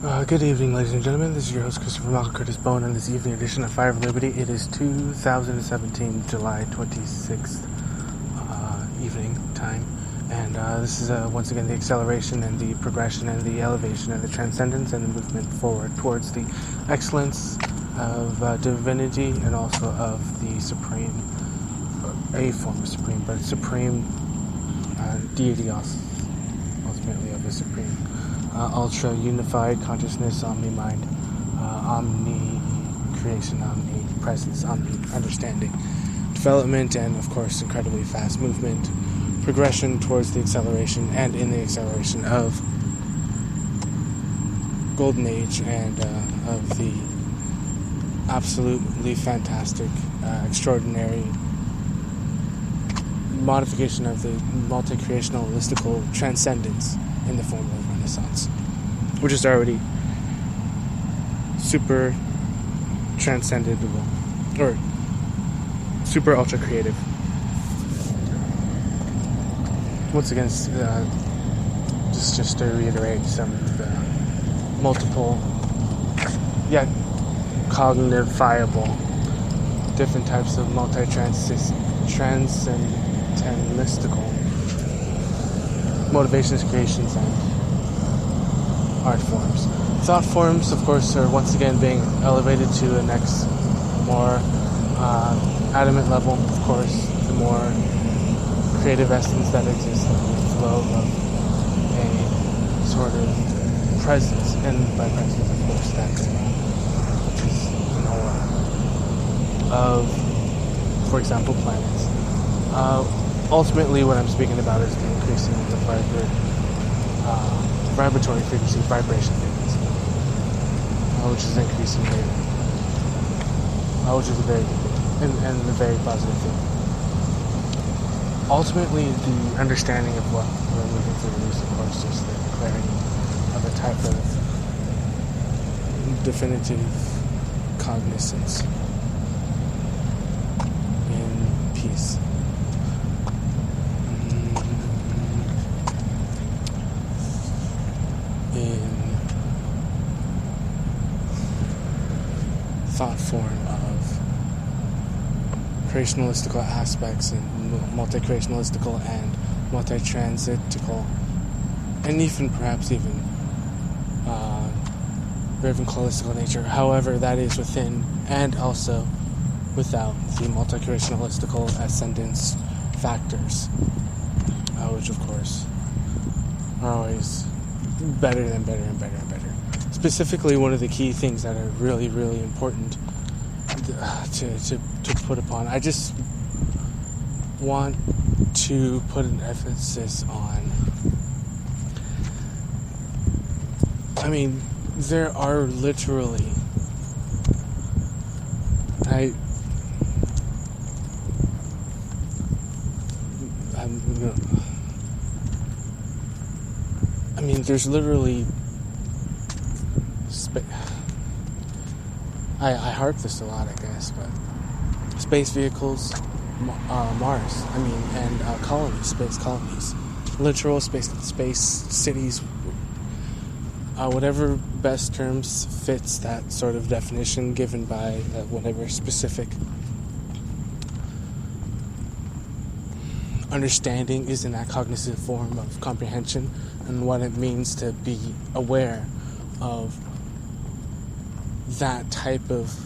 Good evening, ladies and gentlemen. This is your host, Christopher Malcolm Curtis Bone, on this evening edition of Fire of Liberty. It is 2017, July 26th, evening time. And this is once again the acceleration and the progression and the elevation and the transcendence and the movement forward towards the excellence of divinity and also of the supreme, a form of supreme, but supreme deity also, ultimately of the supreme. Ultra unified consciousness, omni-mind, omni-creation, omni-presence, omni-understanding, development, and of course incredibly fast movement, progression towards the acceleration and in the acceleration of Golden Age and of the absolutely fantastic, extraordinary modification of the multi-creational listical transcendence in the form of Renaissance, which is already super transcendable, or super ultra creative. Once again, just to reiterate some of the multiple, yet cognifiable, different types of transcendentalistical motivations, creations, and art forms. Thought forms, of course, are once again being elevated to the next, more adamant level. Of course, the more creative essence that exists, the flow of a sort of presence, and by presence, of course, that's which is an aura of, for example, planets. Ultimately, what I'm speaking about is the increasing of the vibratory frequency, vibration frequency, which is increasing daily, which is a very good thing, and a very positive thing. Ultimately, the understanding of what we're moving through is, of course, just the clarity of a type of definitive cognizance in peace. In thought form of creationalistical aspects and multi-creationalistical and multi-transitical, and even perhaps even Ravenclawistical nature, however that is within and also without the multi-creationalistical ascendance factors, which of course are always better and better and better and better. Specifically, one of the key things that are really, really important to put upon, I just want to put an emphasis on, I mean, there are literally, there's literally I harp this a lot, I guess, but space vehicles, Mars, and colonies, space colonies, literal space cities, whatever best terms fits that sort of definition given by whatever specific understanding is in that cognitive form of comprehension and what it means to be aware of that type of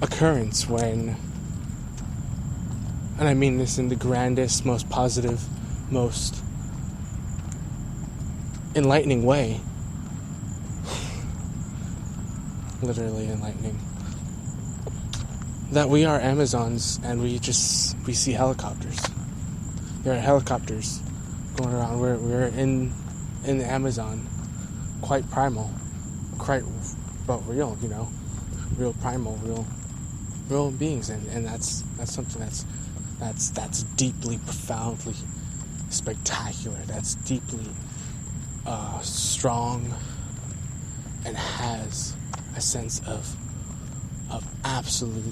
occurrence when, and I mean this in the grandest, most positive, most enlightening way, literally enlightening, that we are Amazons and we see helicopters. There are helicopters going around. We're in the Amazon, quite primal, but real, real primal, real beings, and that's something that's deeply, profoundly spectacular. That's deeply strong and has a sense of absolute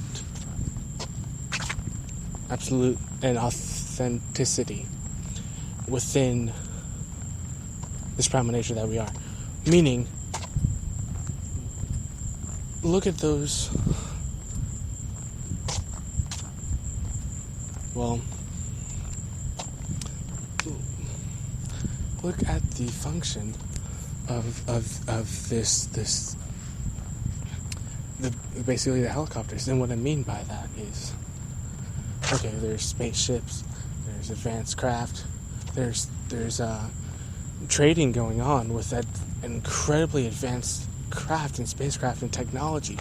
and authenticity within this primal nature that we are. Meaning, look at those, look at the function of this basically the helicopters. And what I mean by that is, okay, there's spaceships, there's advanced craft, there's trading going on with that incredibly advanced craft and spacecraft and technology,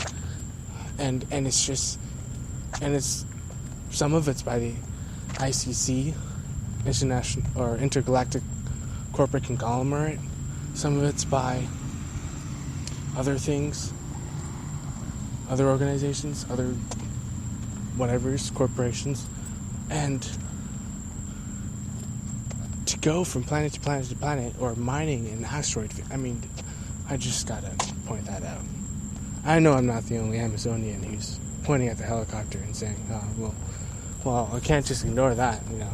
and it's some of it's by the ICC, International or Intergalactic Corporate Conglomerate. Some of it's by other things, other organizations, other whatevers, corporations, and to go from planet to planet to planet, or mining an asteroid, I mean, I just gotta point that out. I know I'm not the only Amazonian who's pointing at the helicopter and saying, oh, well, I can't just ignore that, you know.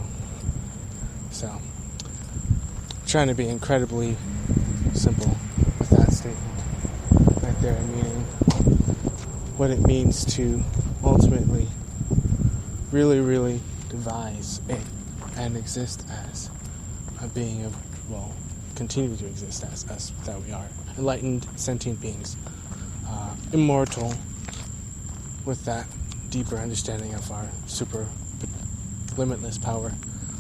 So, trying to be incredibly simple with that statement right there, meaning what it means to ultimately really, really devise it and exist as a being of, continue to exist as us that we are. Enlightened, sentient beings. Immortal, with that deeper understanding of our super limitless power.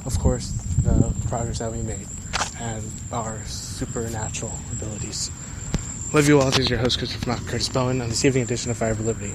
Of course, the progress that we made and our supernatural abilities. Love you all. This is your host, Christopher Curtis Bowen, on this evening edition of Fire for Liberty.